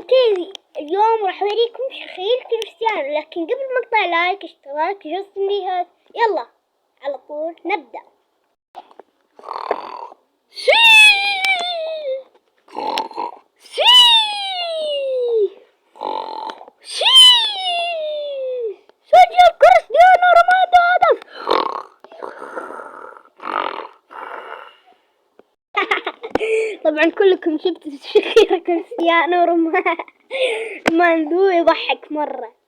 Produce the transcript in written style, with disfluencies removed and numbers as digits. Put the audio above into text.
اوكي، اليوم راح اوريكم شخير كريستيانو، لكن قبل ما اقطع لايك اشتراك جرس التنبيهات. يلا على طول نبدأ. سجل كريستيانو رونالدو هدف. طبعا كلكم شفتوا شخير كريستيانو رونالدو يضحك مرة.